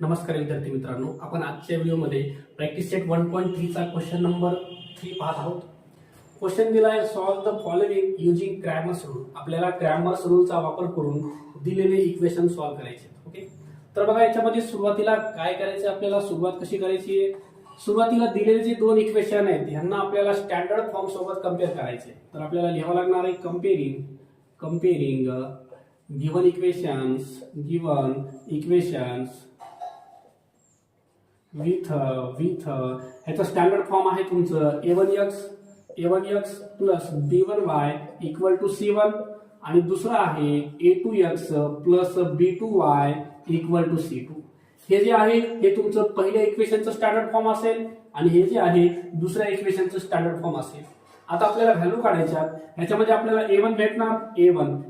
नमस्कार विद्यार्थी मित्रांनो, आपण आजच्या व्हिडिओमध्ये प्रॅक्टिस सेट 1.3 चा क्वेश्चन नंबर 3 पाहत आहोत. क्वेश्चन दिला आहे, solve the following using Cramer's rule. आपल्याला क्रॅमर्स रूलचा वापर करून दिलेले इक्वेशन सॉल्व करायचे. ओके, तर बघा याच्यामध्ये सुरुवातीला काय करायचं, आपल्याला सुरुवात कशी करायची आहे. सुरुवातीला दिलेले जे दोन इक्वेशन आहेत यांना आपल्याला स्टँडर्ड फॉर्म सोबत कंपेअर करायचे. तर आपल्याला लिहावं लागणार आहे कंपेअरिंग गिव्हन इक्वेशन्स विथ ह्याचा स्टँडर्ड फॉर्म आहे तुमचं a1x plus b1y equal to c1 आणि दुसरा आहे a2x plus b2y equal to c2. हे जे आहे हे तुमचं पहिल्या इक्वेशनचं स्टँडर्ड फॉर्म असेल आणि हे जे आहे दुसऱ्या इक्वेशनचं स्टँडर्ड फॉर्म असेल. आता आपल्याला व्हॅल्यू काढायच्या. ह्याच्यामध्ये आपल्याला a1 भेटणार.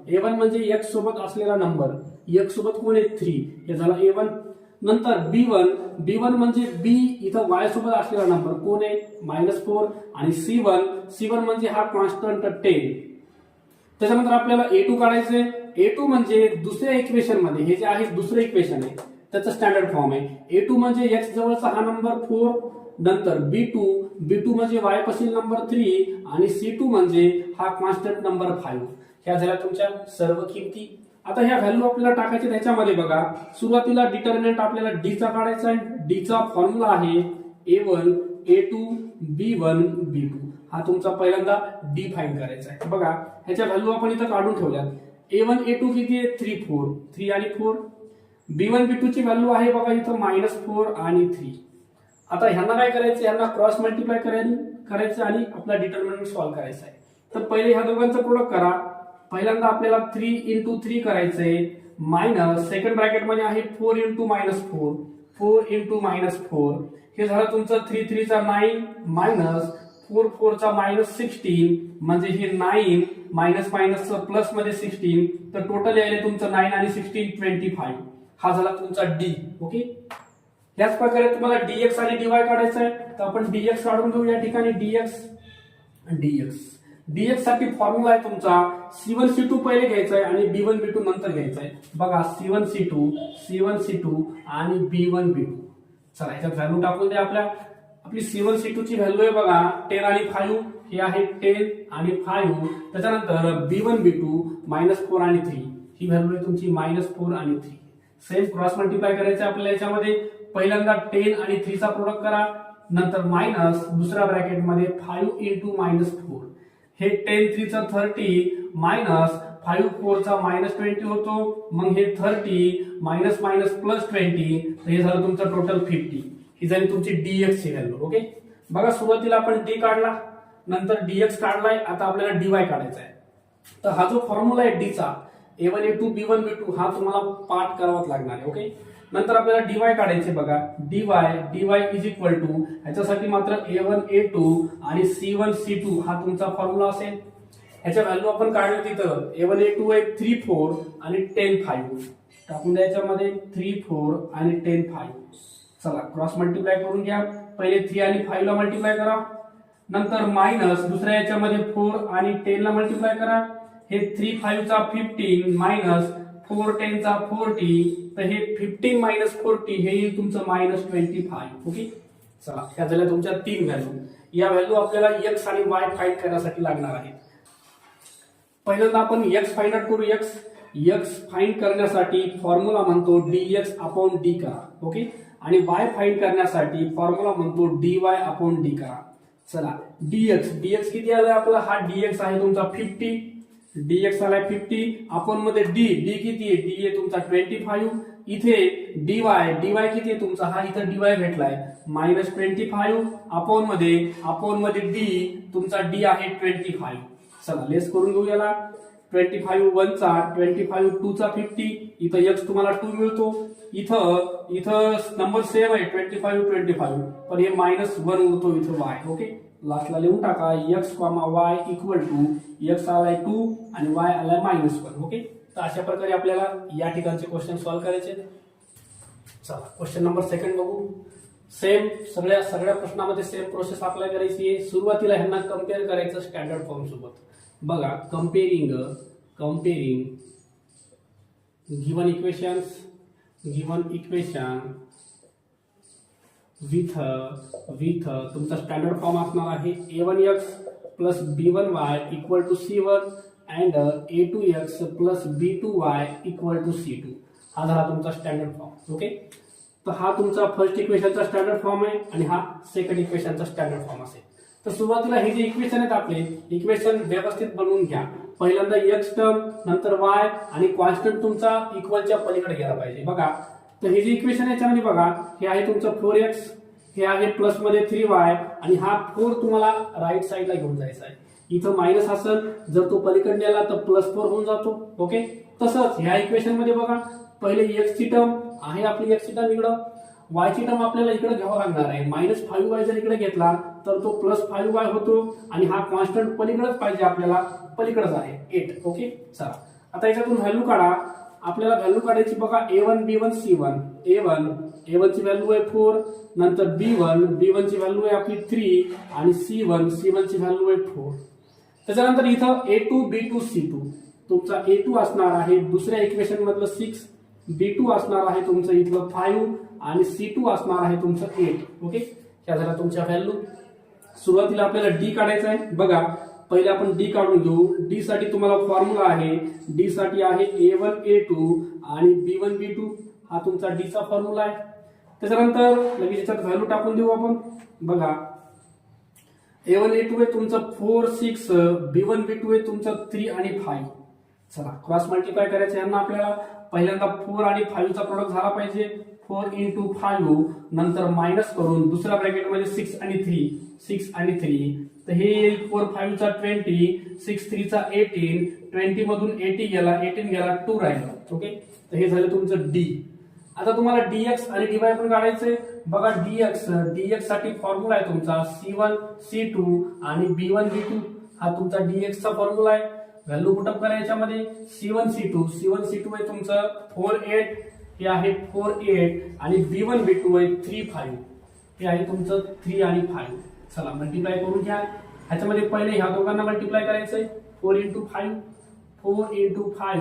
a1 म्हणजे x सोबत असलेला नंबर. x सोबत कोण आहे 3, हे झाला a1. नंतर b1 म्हणजे b इथं y सोबत असलेला नंबर कोण आहे -4 आणि c1 म्हणजे हा कॉन्स्टंट 10. त्याच्यानंतर आपल्याला a2 काढायचे. a2 म्हणजे दुसऱ्या इक्वेशन मध्ये हे जे आहे दुसरं इक्वेशन आहे त्याचं स्टँडर्ड फॉर्म आहे. a2 म्हणजे x जवळचा हा नंबर 4. नंतर b2 म्हणजे y पाशील नंबर 3 आणि c2 म्हणजे हा कॉन्स्टंट नंबर 5. ह्या झाल्या तुमच्या सर्व किमती. आता ह्या व्हॅल्यू आपल्याला टाकायच्या. त्याच्यामध्ये बघा सुरुवातीला डिटर्मिनंट आपल्याला d चा काढायचा आहे. d चा फॉर्म्युला आहे a1 a2 b1 b2. हा तुमचा पहिल्यांदा d फाइंड करायचा आहे. बघा ह्याच्या व्हॅल्यू आपण इथं काढून ठेवल्यात. a1 a2 किती आहे 3 आणि 4. b1 b2 ची व्हॅल्यू आहे बघा इथं -4 आणि 3. आता ह्यांना काय करायचं, ह्यांना क्रॉस मल्टिप्लाय करायचं आणि आपला डिटर्मिनंट सॉल्व्ह करायचा आहे. तर पहिले ह्या दोघांचं प्रोडक्ट करा. पहिल्यांदा आपल्याला 3 × 3 करायचंय मायनस सेकंड ब्रॅकेट मध्ये आहे 4 × -4 हे झालं तुमचं 3 3 चा 9 मायनस 4 4 चा -16 म्हणजे हे 9 मायनस मायनस प्लस मध्ये 16. तर टोटल यायला तुमचं 9 आणि 16 25. हा झाला तुमचा डी. ओके, याच प्रकारे तुम्हाला dx आणि dy काढायचं आहे. तर आपण dx काढून घेऊ या ठिकाणी. dx साठी फॉर्म्युला आहे तुमचा c1 c2 पहिले घ्यायचा आहे आणि b1 b2 नंतर घ्यायचा आहे. बघा c1 c2 आणि b1 b2. चला याच्यात व्हॅल्यू टाकून द्या. आपली c1 c2 ची व्हॅल्यू आहे बघा 10 आणि 5. हे आहे 10 आणि 5. त्याच्यानंतर b1 b2 -4 आणि 3. ही व्हॅल्यू आहे तुमची -4 आणि 3. सेम क्रॉस मल्टिप्लाय करायचं आपल्याला. याच्यामध्ये पहिल्यांदा 10 आणि 3 चा प्रोडक्ट करा. नंतर मायनस दुसऱ्या ब्रॅकेट मध्ये 5 × -4. हे 10 3 चा 30 मायनस 5 4 चा -20 होतो. मग हे 30 मायनस मायनस प्लस 20. तर हे झालं तुमचं टोटल 50. ही झाली तुमची dx ची व्हॅल्यू. ओके, बघा सुरुवातीला आपण d काढला, नंतर dx काढलाय. आता आपल्याला dy काढायचा आहे. तर हा जो फॉर्म्युला आहे d चा a1 a2 b1 b2 हा तुम्हाला पाठ करावाच लागणार आहे. ओके, नंतर आपल्याला dy काढायचे. बघा dy इज इक्वल टू ह्याच्यासाठी मात्र a1 a2 आणि c1 c2 हा तुमचा फॉर्म्युला असेल. ह्याच्या व्हॅल्यू आपण काढले तिथं a1 a2 आहे 3 4 आणि 10 5. टाकून द्यायच्यामध्ये 3 4 आणि 10 5. चला क्रॉस मल्टिप्लाय करून घ्या. पहिले 3 आणि 5 ला मल्टिप्लाय करा. नंतर मायनस दुसऱ्या याच्यामध्ये 4 आणि 10 ला मल्टिप्लाय करा. हे 3 5 चा 15 मायनस 4 10 चा 40. तर हे 15 - 40 हे येईल तुमचं -25. ओके, चला ह्या झाल्या तुमच्या 3 व्हॅल्यू. या व्हॅल्यू आपल्याला x आणि y फाइंड करण्यासाठी लागणार आहेत. पहिल्यांदा आपण x फाइंड आउट करू. x फाइंड करण्यासाठी फॉर्म्युला म्हणतो dx अपॉन d करा. ओके, आणि y फाइंड करण्यासाठी फॉर्म्युला म्हणतो dy अपॉन d करा. चला dx किती आलाय आपला, हा dx आहे तुमचा 50. dx आलाय 50 अपॉन मध्ये d किती आहे, d आहे तुमचा 25. इथे dy किती आहे तुमचा, हा इथं dy भेटलाय -25 अपॉन मध्ये d तुमचा d आहे 25. चला लेस करून घेऊ याला. 25 1 चा 25 2 चा 50. इथं x तुम्हाला 2 मिळतो. इथं नंबर सेम आहे 25 पण हे -1 उरतो इथं y. ओके, लास्टला लिहून टाका x, y equal to x आलाय 2 आणि y आलाय -1. ओके, तर अशा प्रकारे आपल्याला या ठिकाणचे क्वेश्चन सॉल्व्ह करायचे. चला क्वेश्चन नंबर 2 बघू. सेम सगळ्या प्रश्नामध्ये सेम प्रोसेस अप्लाय करायची आहे. सुरुवातीला ह्यांना कंपेअर करायचं स्टँडर्ड फॉर्म सोबत. बघा comparing given equations given equation with तुमचा स्टँडर्ड फॉर्म असणार आहे a1x plus b1y equal to c1 and a2x plus b2y equal to c2. हा झाला तुमचा स्टँडर्ड फॉर्म. ओके, तर हा तुमचा फर्स्ट इक्वेशनचा स्टँडर्ड फॉर्म आहे आणि हा सेकंड इक्वेशनचा स्टँडर्ड फॉर्म असेल. तर सुरुवातीला हे जे इक्वेशन आहेत आपले इक्वेशन व्यवस्थित बनवून घ्या. पहिल्यांदा x टर्म, नंतर y आणि कॉन्स्टंट तुमचा इक्वलच्या पलीकडे गेला पाहिजे. बघा, तर हे जे इक्वेशन याच्यामध्ये बघा, हे आहे तुमचं 4x, हे आहे प्लस मध्ये 3y आणि हा 4 तुम्हाला राईट साईडला घेऊन जायचा आहे. इथं मायनस असेल, जर तो पलीकडे गेला तर प्लस 4 होऊन जातो. ओके, तसंच ह्या इक्वेशन मध्ये बघा, पहिले x ची टर्म आहे आपली, x ची टर्म इकडं, y ची टर्म आपल्याला इकडे घ्यावा लागणार आहे. -5y जर इकडे घेतला तर तो +5y होतो आणि हा कॉन्स्टंट पलीकडेच पाहिजे आपल्याला, पलीकडेच आहे 8. ओके, चला आता याच्यातून व्हॅल्यू काढा. आपल्याला व्हॅल्यू काढायची बघा a1 b1 c1. a1 ची व्हॅल्यू आहे 4, नंतर b1 ची व्हॅल्यू आहे आपली 3 आणि c1 ची व्हॅल्यू आहे 4. त्याच्यानंतर इथं a2 b2 c2 तुमचा a2 असणार आहे दुसऱ्या इक्वेशन मधलं 6, b2 असणार आहे तुमचं इथलं 5 आणि c2 असणार आहे तुमचं 8. ओके, ह्या झाल्या तुमच्या व्हॅल्यू. सुरुवातीला आपल्याला d काढायचा आहे. बघा, पहिले आपण d काढून घेऊ. d साठी तुम्हाला फॉर्म्युला आहे, d साठी आहे a1 a2 आणि b1 b2 हा तुमचा d चा फॉर्म्युला आहे. त्याच्यानंतर लगेच याच्यात व्हॅल्यू टाकून देऊ आपण. बघा, a1 a2 आहे तुमचं 4 6, b1 b2 आहे तुमचं 3 आणि 5. चला क्रॉस मल्टिप्लाय करायचं यांना आपल्याला. पहिल्यांदा 4 आणि 5 चा प्रोडक्ट झाला पाहिजे. 4 into 5 नंतर मायनस करून दुसऱ्या ब्रॅकेट मध्ये 6 आणि 3. तर हे येईल 4 5 चा 20, 6 3 चा 18, 20 मधून 18 गेला 2 राहिला. ओके, तर हे झालं तुमचं d. आता तुम्हाला dx आणि dy पण काढायचंय. बघा, dx साठी फॉर्म्युला आहे तुमचा c1 c2 आणि b1 b2 हा तुमचा dx चा फॉर्म्युला आहे. व्हॅल्यू पुटअप करायच्या मध्ये c1 c2 आहे तुमचं 4 8, हे आहे 4 8 आणि b1 b2 आहे 3 5, हे आहे तुमचं 3 आणि 5. चला मल्टिप्लाय करून घ्या. ह्याच्यामध्ये पहिले ह्या दोघांना मल्टिप्लाय करायचंय. 4 into 5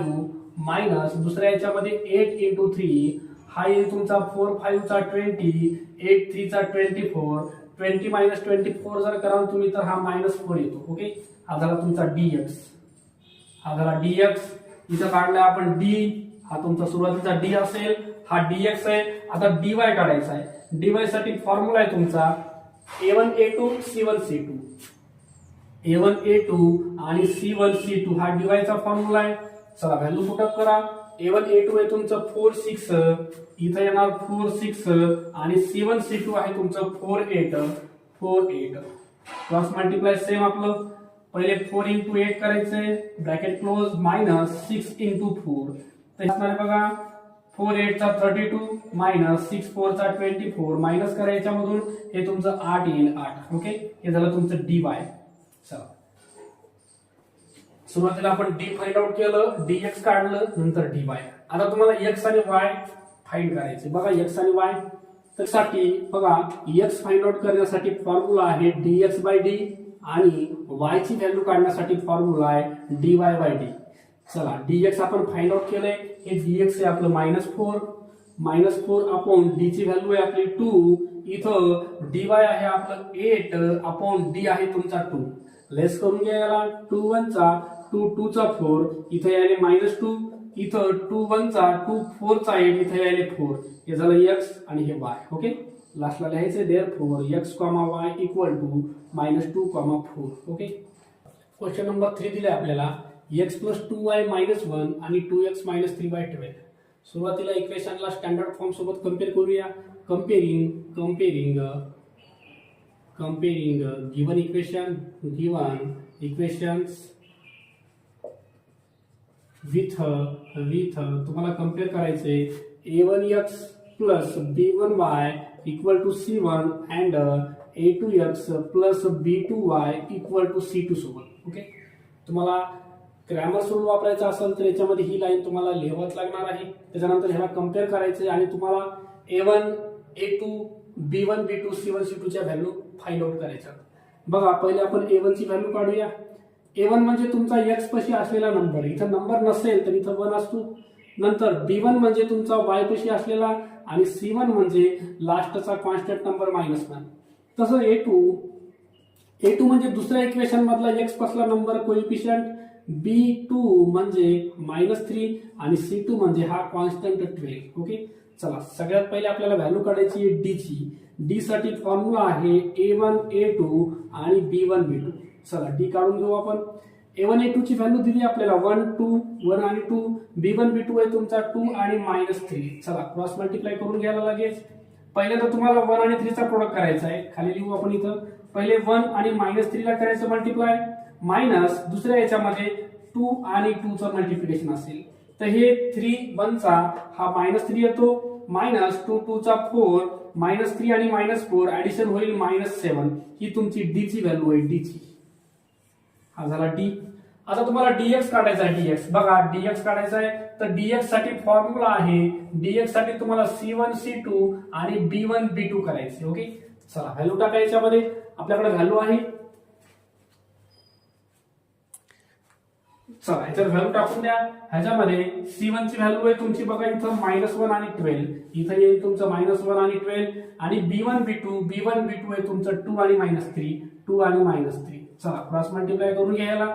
मायनस दुसऱ्या याच्यामध्ये 8 into 3, हा येईल तुमचा 4 5 चा 20, 8 3 चा 24, 20 मायनस 24 जर कराल तुम्ही तर हा -4 येतो. ओके, हा झाला तुमचा dx. इथं काढला आपण d, हा तुमचा सुरुवातीचा d असेल, हा dx आहे. आता dy काढायचा आहे. dy साठी फॉर्म्युला आहे तुमचा a1 a2 c1 c2. a1 a2 आणि c1 c2 हा dy चा फॉर्म्युला आहे. चला व्हॅल्यू पुटअप करा. a1 a2 आहे तुमचं 4 6, इथं येणार 4 6 आणि c1 c2 आहे तुमचं 4 8. क्रॉस मल्टिप्लाय सेम आपलं. पहिले 4 into 8 करायचंय, ब्रॅकेट क्लोज, मायनस 6 into 4. तर असणार बघा, 4 8 चा 32 मायनस 6 4 चा 24, मायनस करायच्या मधून हे तुमचं 8 येईल 8. ओके, हे झालं तुमचं dy. चला सुरुवातीला आपण d फाइंड आउट केलं, dx काढलं, नंतर dy. आता तुम्हाला x आणि y फाइंड करायचे. बघा, x आणि y त्यासाठी बघा, x फाइंड आउट करण्यासाठी फॉर्म्युला आहे dx/d आणि y ची व्हॅल्यू काढण्यासाठी फॉर्म्युला आहे dy/d. चला dx आपण फाइंड आउट केलंय. हे dx आहे आपलं -4 अपॉन d ची व्हॅल्यू आहे आपली 2. इथं dy आहे आपलं 8 अपॉन d आहे तुमचा 2. लेस करून घ्या याला. 2 1 चा 2 2 चा 4, इथं यायले -2, इथं 2 1 चा 2 4 चा 8, इथं यायले 4. हे झालं x आणि हे y. ओके, लास्टला लिहायचं therefore x, y equal to -2, 4. Okay, question number 3 दिलाय आपल्याला. x + 2y - 1 आणि 2x - 3y 12. सुरुवातीला इक्वेशनला स्टँडर्ड फॉर्म सोबत कम्पेअर करूया. कंपेअरिंग गिवन इक्वेशन्स विथ तुम्हाला कम्पेअर करायचे a1x plus b1y equal to c1 and a2x plus b2y equal to c2 सोबत. ओके, तुम्हाला ग्रॅमर रूल वापरायचा असेल तर याच्यामध्ये ही लाईन तुम्हाला लिहावंच लागणार आहे. त्याच्यानंतर ह्याला कम्पेअर करायचे आणि तुम्हाला a1 a2 b1 b2 c1 c2 च्या व्हॅल्यू फाइंड आउट करायच्या. बघा, पहिले आपण a1 ची व्हॅल्यू काढूया. a1 म्हणजे तुमचा x पाशी असलेला नंबर. इथं नंबर नसेल तर इथं 1 असतो. नंतर B1 म्हणजे तुमचा y पाशी असलेला आणि C1 म्हणजे लास्टचा कॉन्स्टंट नंबर -1. तसं A2 म्हणजे दुसऱ्या इक्वेशन मधला x पासला नंबर कोइफिशियंट, B2 म्हणजे -3 आणि C2 म्हणजे हा कॉन्स्टंट 12. ओके, चला सगळ्यात पहिले आपल्याला व्हॅल्यू काढायची आहे D ची. D साठी फॉर्म्युला आहे A1 A2 आणि B1 B2. चला D काढून घेऊ आपण. A1 A2 ची व्हॅल्यू दिली आपल्याला 1 2 आणि 2. B1 B2 आहे तुमचा 2 आणि -3. चला क्रॉस मल्टिप्लाय करून घ्यायला लागेल. पहिल्यांदा तुम्हाला 1 आणि 3 चा प्रोडक्ट करायचा आहे. खाली लिहू आपण इथं. पहिले 1 आणि -3 ला करायचं मल्टिप्लाय, मायनस दुसऱ्या याच्यामध्ये 2 आणि 2 चं मल्टिप्लिकेशन असेल. तर हे 3 1 चा हा -3 येतो, मायनस 2 2 चा 4, -3 आणि -4 ऍडिशन होईल -7. ही तुमची D ची व्हॅल्यू आहे. D ची हा झाला D. आता तुम्हाला dx काढायचा आहे. dx बघा, dx काढायचा आहे तर dx साठी फॉर्म्युला आहे. dx साठी तुम्हाला C1 C2 आणि B1 B2 करायचे. ओके, चला व्हॅल्यू टाका याच्यामध्ये. आपल्याकडे व्हॅल्यू आहे. चला याच्यात व्हॅल्यू टाकून द्या. ह्याच्यामध्ये C1 ची व्हॅल्यू आहे तुमची बघा इथं -1 आणि 12. इथं येईल तुमचं -1 आणि 12. आणि B1 B2 आहे तुमचं 2 आणि -3, 2 आणि -3. चला क्रॉस मल्टिप्लाय करून घ्यायला.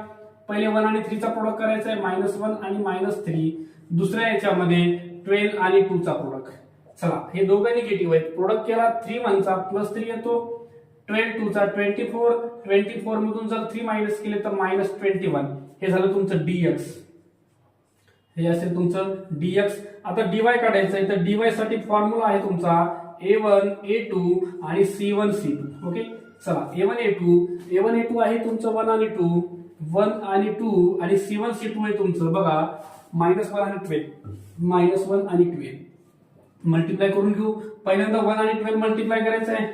पहिले 1 आणि 3 चा प्रोडक्ट करायचा आहे, -1 आणि -3. दुसऱ्या याच्यामध्ये 12 आणि 2 चा प्रोडक्ट. चला हे दोघं निगेटिव्ह आहेत. प्रोडक्ट केला 3 1 चा +3 येतो, 12 2 चा 24, 24 मधून जर 3 मायनस केले तर -21. हे झालं तुमचं dx. हे असेल तुमचं dx. आता dy काढायचं आहे तर dy साठी फॉर्म्युला आहे तुमचा A1 A2 आणि C1 C2. ओके, चला A1 A2 आहे तुमचं 1 आणि 2, 1 आणि 2 आणि C1 C2 आहे तुमचं बघा -1 आणि 12, -1 आणि 12. मल्टिप्लाय करून घेऊ. पहिल्यांदा 1 आणि 12 मल्टिप्लाय करायचं आहे,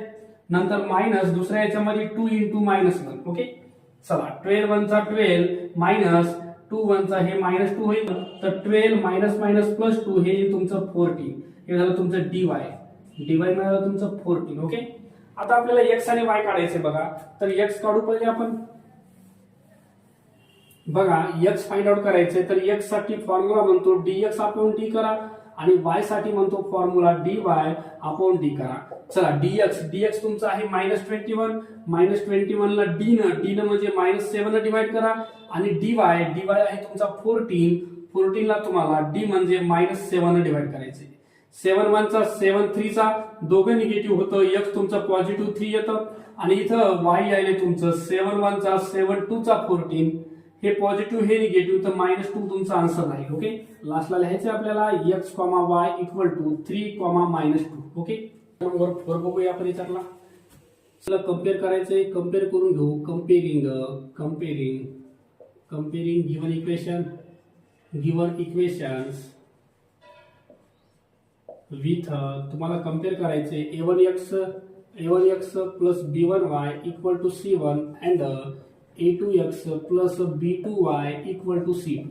नंतर मायनस दुसऱ्या याच्यामध्ये 2 × -1. ओके, चला 12 1 चा 12 मायनस 2 1 चा हे -2 होईल तर 12 -2 हे तुमचं 14. हे झालं तुमचं dy मिळालं तुमचं 14. ओके, आता आपल्याला x आणि y काढायचे बघा. तर x काढू पहिले आपण. बघा x फाइंड आउट करायचे तर x साठी फॉर्म्युला म्हणतो dx/d करा आणि y साठी म्हणतो फॉर्म्युला dy/d करा. चला dx तुमचा आहे -21. -21 ला d न म्हणजे -7 ने डिवाइड करा आणि dy आहे तुमचा 14. 14 ला तुम्हाला d म्हणजे -7 ने डिवाइड करायचे. 7 1 चा 7 3 चा दोघं निगेटिव्ह होतं, x तुमचं पॉझिटिव्ह 3 येतं आणि इथं y आले तुमचं 7 1 चा 7 2 चा 14. हे पॉझिटिव्ह हे निगेटिव्ह तर -2 तुमचा आन्सर राहील. ओके, लास्टला लिहायचं आपल्याला x, y = 3, -2. ओके, नंबर 4 बघूया आपण याच्यातला. चला कम्पेअर करायचंय. कम्पेअर करून घेऊ. कंपेअरिंग गिव्हन इक्वेशन्स विथ तुम्हाला कम्पेअर करायचे A1x plus B1y = C1 and A2x plus B2y = C2.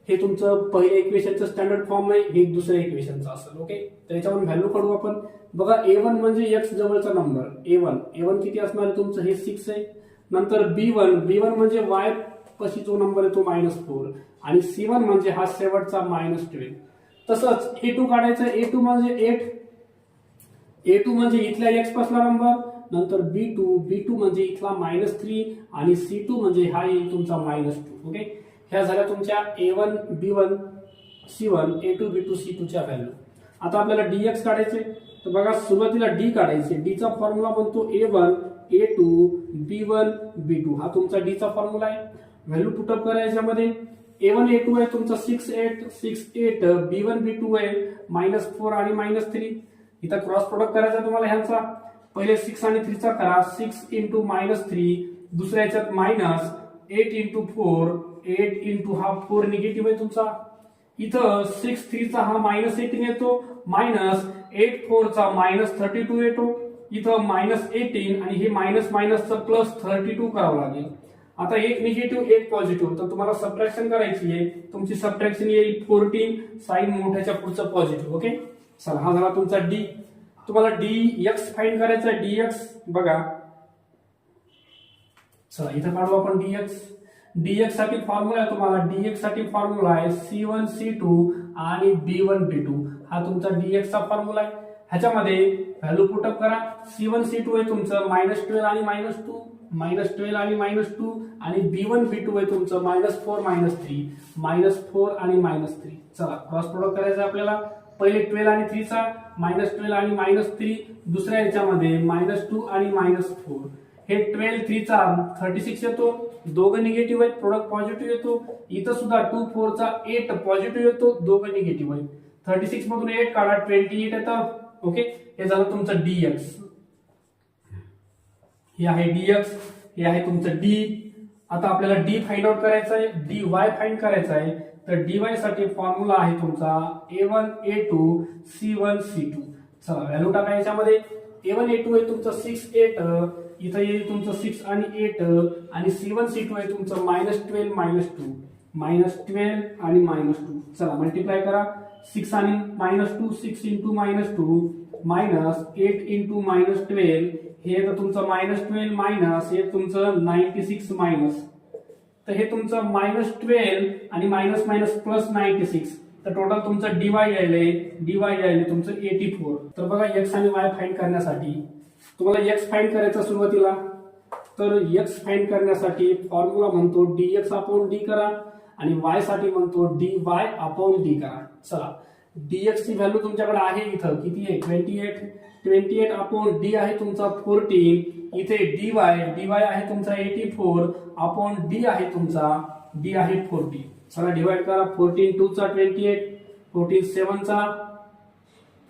हे तुमचं पहिल्या इक्वेशनचं स्टँडर्ड फॉर्म आहे, हे दुसऱ्या इक्वेशनचं असेल. ओके, तर याच्यावर व्हॅल्यू काढू आपण. बघा A1 म्हणजे x जवळचा नंबर. A1 किती असणार आहे तुमचं, हे 6 आहे. नंतर B1 म्हणजे y पाशी जो नंबर आहे तो -4 आणि C1 म्हणजे हा शेवटचा -12. तसंच A2 काढायचं. A2 म्हणजे 8. A2 म्हणजे इथल्या x पासला नंबर, नंतर B2 म्हणजे इथला -3 आणि C2 म्हणजे हा येईल तुमचा -2. ओके, ह्या झाल्या तुमच्या A1 B1 C1 A2 B2 C2 च्या व्हॅल्यू. आता आपल्याला dx काढायचे. तर बघा सुरुवातीला d काढायचे. d चा फॉर्म्युला बनतो A1 A2 B1 B2. हा तुमचा d चा फॉर्म्युला आहे. व्हॅल्यू पुटअप करायच्या मध्ये A1 A2 आहे तुमचा 6 8 B1 B2 आहे -4 आणि -3. इथं क्रॉस प्रोडक्ट करायचा तुम्हाला ह्यांचा. पहिले 6 आणि 3 चा करा. 6 × -3, दुसऱ्या याच्यात -8 × 4, 8 × हा 4 निगेटिव्ह आहे तुमचा. इथं 6 3 चा हा -18 येतो, -8 4 चा -32 येतो. इथं -18 आणि हे मायनसचं +32 करावं लागेल. आता एक निगेटिव्ह एक पॉझिटिव्ह, तर तुम्हाला सबट्रॅक्शन करायची आहे. तुमची सबट्रॅक्शन येईल 14 साइन मोठ्याच्या पुढचं पॉझिटिव्ह. ओके, चला हा झाला तुमचा d. तुम्हाला dx फाइंड करायचा आहे. dx बघा, चला इथं काढू आपण dx साठी फॉर्म्युला आहे तुम्हाला. dx साठी फॉर्म्युला आहे C1 C2 आणि B1 B2 हा तुमचा dx चा फॉर्म्युला आहे. ह्याच्यामध्ये व्हॅल्यू पुटअप करा. C1 C2 आहे तुमचं -12 आणि -2 -12 आणि -2 आणि B1 B2 आहे तुमचं -4 -3 -4 आणि -3. चला क्रॉस प्रोडक्ट करायचं आपल्याला. पहिले 12 आणि 3 चा -12 आणि -3, दुसऱ्या याच्यामध्ये -2 आणि -4. हे 12 3 चा 36 येतो, दोघं निगेटिव्ह आहेत, प्रोडक्ट पॉझिटिव्ह येतो. इथं सुद्धा 2 4 चा 8 पॉझिटिव्ह येतो, दोघं निगेटिव्ह आहेत. 36 मधून 8 काढा 28 येतं. ओके, हे झालं तुमचं dx. हे आहे dx, हे आहे तुमचं d. आता आपल्याला d फाइंड आउट करायचं आहे, dy फाइंड करायचं आहे. तर dy साठी फॉर्म्युला आहे तुमचा a1 a2 c1 c2. चला व्हॅल्यू टाका याच्यामध्ये. a1 a2 आहे तुमचं 6 8, इथं येईल तुमचं 6 आणि 8 आणि c1 c2 आहे तुमचं -12 -12 आणि -2. चला मल्टिप्लाय करा. 6 आणि -2 6 इंटू -2 -8 इंटू -12 हे तर तुमचं -12 मायनस हे तुमचं 96 मायनस. तर हे तुमचं -12 आणि मायनस मायनस प्लस 96. तर टोटल तुमचं dy यायले तुमचं 84. तर बघा x आणि y फाइंड करण्यासाठी तुम्हाला x फाइंड करायचा सुरुवातीला. तर x फाइंड करण्यासाठी फॉर्म्युला म्हणतो dx अपॉन d करा आणि y साठी म्हणतो dy अपॉन d करा. चला dx ची व्हॅल्यू तुमच्याकडे आहे इथं किती आहे 28 अपॉन d आहे तुमचा 14. इथे dy आहे तुमचा 84 अपॉन d आहे तुमचा d आहे 40. चला डिवाइड करा. 14 2 चा 28, 14 7 चा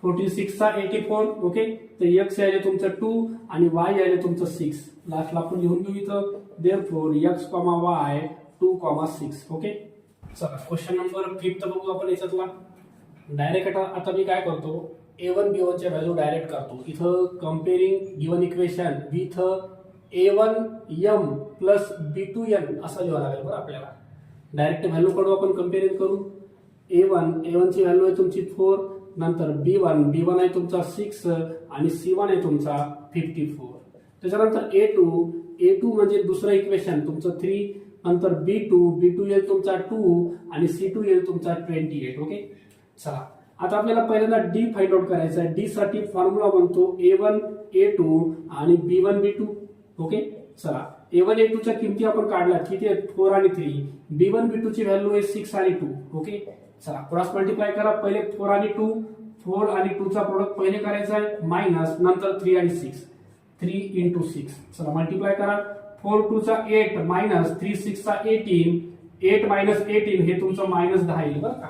46 चा 84. ओके, तर x यायले तुमचं 2 आणि y यायले तुमचं 6. लास्टला आपण लिहून घेऊ इथं देअरफॉर x, y 2, 6. ओके, चला क्वेश्चन नंबर 5 बघू आपण याच्यातला. डायरेक्ट आता मी काय करतो, a1 b1 च्या व्हॅल्यू डायरेक्ट करतो. इथं comparing given equation with a1 m plus b2n असं लिहावं लागेल बरं आपल्याला. डायरेक्ट व्हॅल्यू कडू आपण कम्पेअरिंग करू. a1 ची व्हॅल्यू आहे तुमची 4, नंतर b1 आहे तुमचा 6 आणि c1 आहे तुमचा 54. त्याच्यानंतर a2 म्हणजे दुसरं इक्वेशन तुमचं 3, नंतर b2 येईल तुमचा 2 आणि c2 येईल तुमचा 28. ओके, चला आता आपल्याला पहिल्यांदा d फाइंड आउट करायचा आहे. d साठी फॉर्म्युला बनतो a1 a2 आणि b1 b2. ओके, चला a1 a2 च्या किमती आपण काढल्या किती आहेत 4 आणि 3. b1 b2 ची व्हॅल्यू आहे 6 आणि 2. ओके, चला क्रॉस मल्टिप्लाय करा. पहिले 4 आणि 2, 4 आणि 2 चा प्रोडक्ट पहिले करायचा आहे मायनस, नंतर 3 आणि 6, 3 इंटू 6. चला मल्टिप्लाय करा. 4 2 चा 8 मायनस 3 6 चा 18, 8 मायनस 18 हे तुमचं -10 येईल बरं का.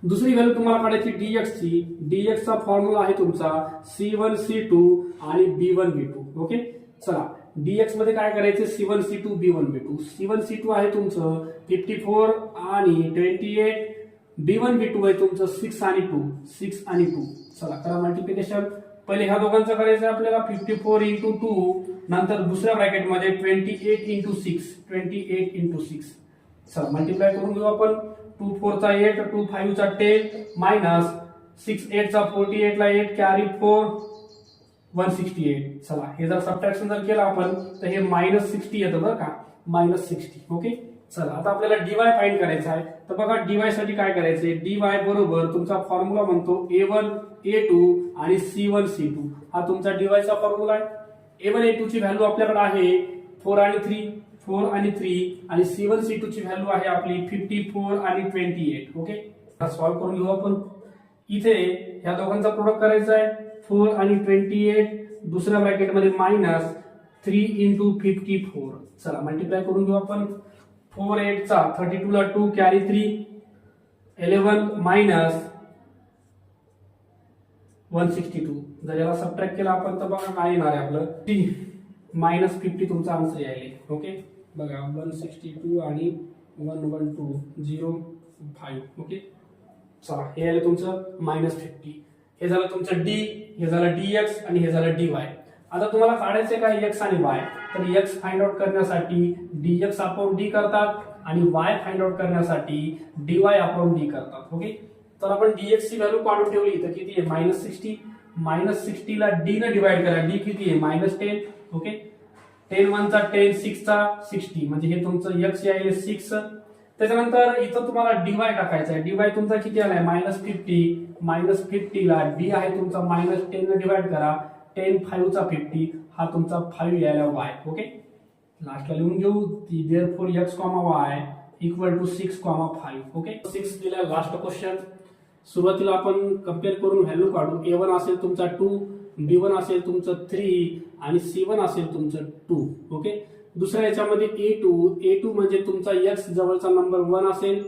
दुसरी व्हॅल्यू तुम्हाला काढायची dx ची. dx चा फॉर्म्युला आहे तुमचा c1 c2 आणि b1 b2. ओके, चला dx मध्ये काय करायचे c1 c2 b1 b2. c1 c2 आहे तुमचं 54 आणि 28, b1 b2 आहे तुमचं 6 आणि 2. चला करा मल्टिप्लिकेशन. पहिले ह्या दोघांचं करायचं आपल्याला 54 इंटू 2, नंतर दुसऱ्या ब्रॅकेटमध्ये 28 इंटू 6. चला मल्टिप्लाय करून घेऊ आपण. 2 4 चा 8, 2 5 चा 10 मायनस 6 8 चा 48 ला 8 कॅरी 4 168. चला हे जर सबट्रॅक्शन जर केलं आपण तर हे -60 येतं बरं का, -60. ओके, चला आता आपल्याला dy फाइंड करायचा आहे. तर बघा dy साठी काय करायचंय. dy बरोबर तुमचा फॉर्म्युला म्हणतो a1 a2 आणि c1 c2. हा तुमचा dy चा फॉर्म्युला आहे. a1 a2 ची व्हॅल्यू आपल्याकडे आहे 4 आणि 3 आणि c1 c2 ची व्हॅल्यू आहे आपली 54 आणि 28. ओके, सॉल्व्ह करून घेऊ आपण. इथे ह्या दोघांचा प्रोडक्ट करायचा आहे 4 आणि 28, दुसऱ्या ब्रॅकेटमध्ये मायनस 3 इंटू 54. चला मल्टिप्लाय करून घेऊ आपण. 4 8 चा 32 ला 2 कॅरी 3 11 मायनस 162. जर याला सबट्रॅक्ट केला आपण तर बघा काय येणार आहे आपलं -50 तुमचा आन्सर यायला. ओके, बघा 162 आणि 11205. ओके, चला हे आलं तुमचं -50. हे झालं तुमचं d, हे झालं dx आणि हे झालं dy. आता तुम्हाला काढायचे काय x आणि y. तर x फाइंड आउट करण्यासाठी dx अपॉन d करतात आणि y फाइंड आउट करण्यासाठी dy अपॉन d करतात. ओके, तर आपण dx ची व्हॅल्यू काढून ठेवली तर किती आहे -60 ला d ने डिवाइड करा. d किती आहे -10. ओके, 10 1 चा 10, 6 चा 60 म्हणजे हे तुमचं x यायले 6 त्याच्यानंतर इथं तुम्हाला डीवाय टाकायचा आहे. डीवाय तुमचा किती आलाय -50 ला डी आहे तुमचा -10 ने डिवाइड करा. 10 5 चा 50 हा तुमचा 5 यायला y. ओके, लास्टला लिहून घेऊ therefore x, y equal to 6, 5. Okay, 6 दिला. Last question. सुरुवातीला आपण कम्पेअर करून व्हॅल्यू काढू. a1 असेल तुमचा 2, b1 असेल तुमचं 3 आणि c1 असेल तुमचं 2. ओके, दुसऱ्या याच्यामध्ये a2 म्हणजे तुमचा x जवळचा नंबर 1 असेल.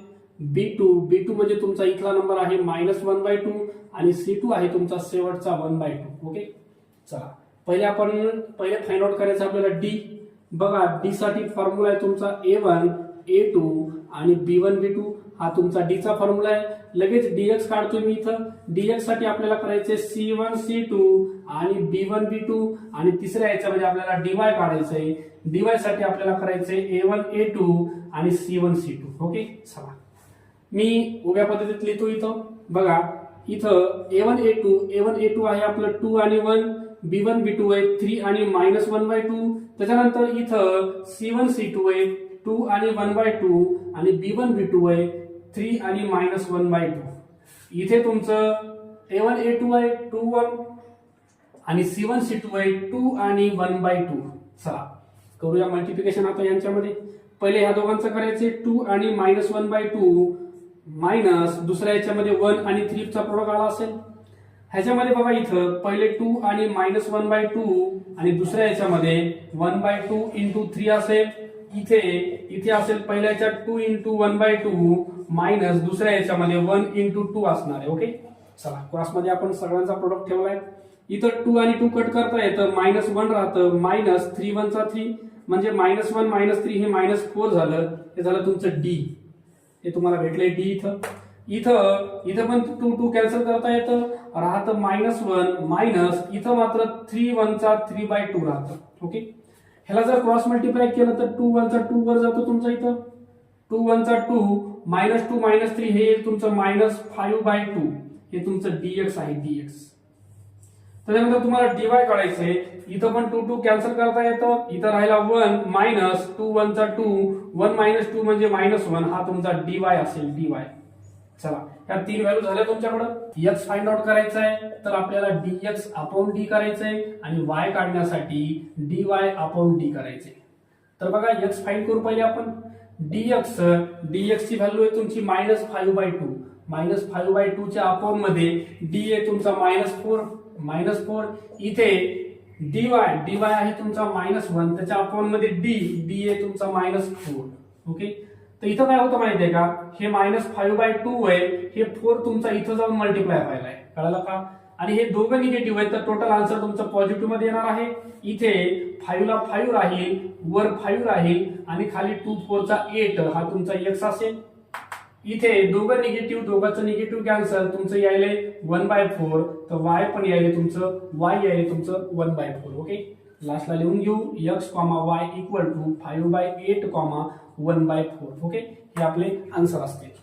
b2 म्हणजे तुमचा इथला नंबर आहे -1/2 आणि c2 आहे तुमचा शेवटचा 1/2. ओके, चला पहिले फाइंड आउट करायचं आपल्याला d. बघा d साठी फॉर्म्युला आहे तुमचा a1 a2 आणि b1 b2 हा तुमचा d चा फॉर्म्युला आहे. लगेच dx काढतोय मी इथं. dx साठी आपल्याला करायचे c1 c2 आणि b1 b2 आणि तिसऱ्या याच्यामध्ये आपल्याला dy काढायचंय. dy साठी आपल्याला करायचंय a1 a2 आणि c1 c2. ओके, चला मी उभ्या पद्धतीत लिहितो. इथं बघा इथं a1 a2 आहे आपलं 2 आणि 1, b1 b2 आहे 3 आणि -1/2. त्याच्यानंतर इथं c1 c2 आहे 2 आणि 1/2 आणि b1 b2 आहे 3 आणि -1/2. इथे तुमचं a1 a2 आहे 2 1 आणि c1 c2 आहे 2 आणि 1/2. चला करूया मल्टिप्लिकेशन आता यांच्यामध्ये. पहिले ह्या दोघांचं करायचे 2 आणि -1/2 मायनस दुसऱ्या याच्यामध्ये 1 आणि 3 चा प्रोडक्ट आला असेल. ह्याच्यामध्ये बघा इथं पहिले 2 आणि -1/2 आणि दुसऱ्या याच्यामध्ये 1/2 इंटू 3 असेल. इथे असेल पहिल्या याच्यात 2 इंटू 1/2 मायनस दुसऱ्या याच्यामध्ये 1 इंटू 2 असणार आहे. ओके, चला क्रॉसमध्ये आपण सगळ्यांचा प्रोडक्ट ठेवलाय. इथं 2 आणि 2 कट करता येतं, -1 राहतं, -3 1 चा 3 म्हणजे -1 -3 हे -4 झालं. हे झालं तुमचं डी. हे तुम्हाला भेटलंय डी. इथं पण 2 2 कॅन्सल करता येतं, राहतं -1 मायनस इथं मात्र 3 1 चा 3/2 राहतं. ओके, ह्याला जर क्रॉस मल्टिप्लाय केलं तर 2 1 चा 2 वर जातो तुमचा. इथं 2 1 चा 2 -2 -3 हे तुमचं -5/2 हे तुमचं dx आहे dx. त्याच्यानंतर तुम्हाला dy काढायचंय. इथं पण 2 2 कॅन्सल करता येतं, इथं राहिला 1 मायनस 2 1 चा 2 1 - 2 म्हणजे -1 हा तुमचा dy असेल dy. चला या 3 व्हॅल्यू झाल्या तुमच्याकडं. x फाइंड आउट करायचा आहे तर आपल्याला dx अपॉन d करायचंय आणि y काढण्यासाठी dy अपॉन d करायचंय. तर बघा x फाइंड करू पहिले आपण. dx ची व्हॅल्यू आहे तुमची -5/2. -5/2 च्या अपॉन मध्ये d आहे तुमचा -4. इथे dy आहे तुमचा -1 त्याच्या अपॉन मध्ये d आहे तुमचा -4. ओके, तर इथं काय होतं माहितीये का, हे -5/2 आहे, हे 4 तुमचा इथं जाऊन मल्टिप्लाय व्हायला आहे. कळलं का? आणि हे दोघं निगेटिव्ह आहेत तर टोटल आन्सर तुमचं पॉझिटिव्ह मध्ये येणार आहे. इथे 5 ला 5 राहील, वर 5 राहील आणि खाली 2 4 चा 8 हा तुमचा x असेल. इथे दोघं निगेटिव्ह, दोघांचं निगेटिव्ह कॅन्सल, तुमचं यायले 1/4 तर y पण यायले तुमचं 1/4. ओके, लास्टला लिहून घेऊ x, y equal to 5/8, 1/4. Okay, हे आपले आन्सर असते.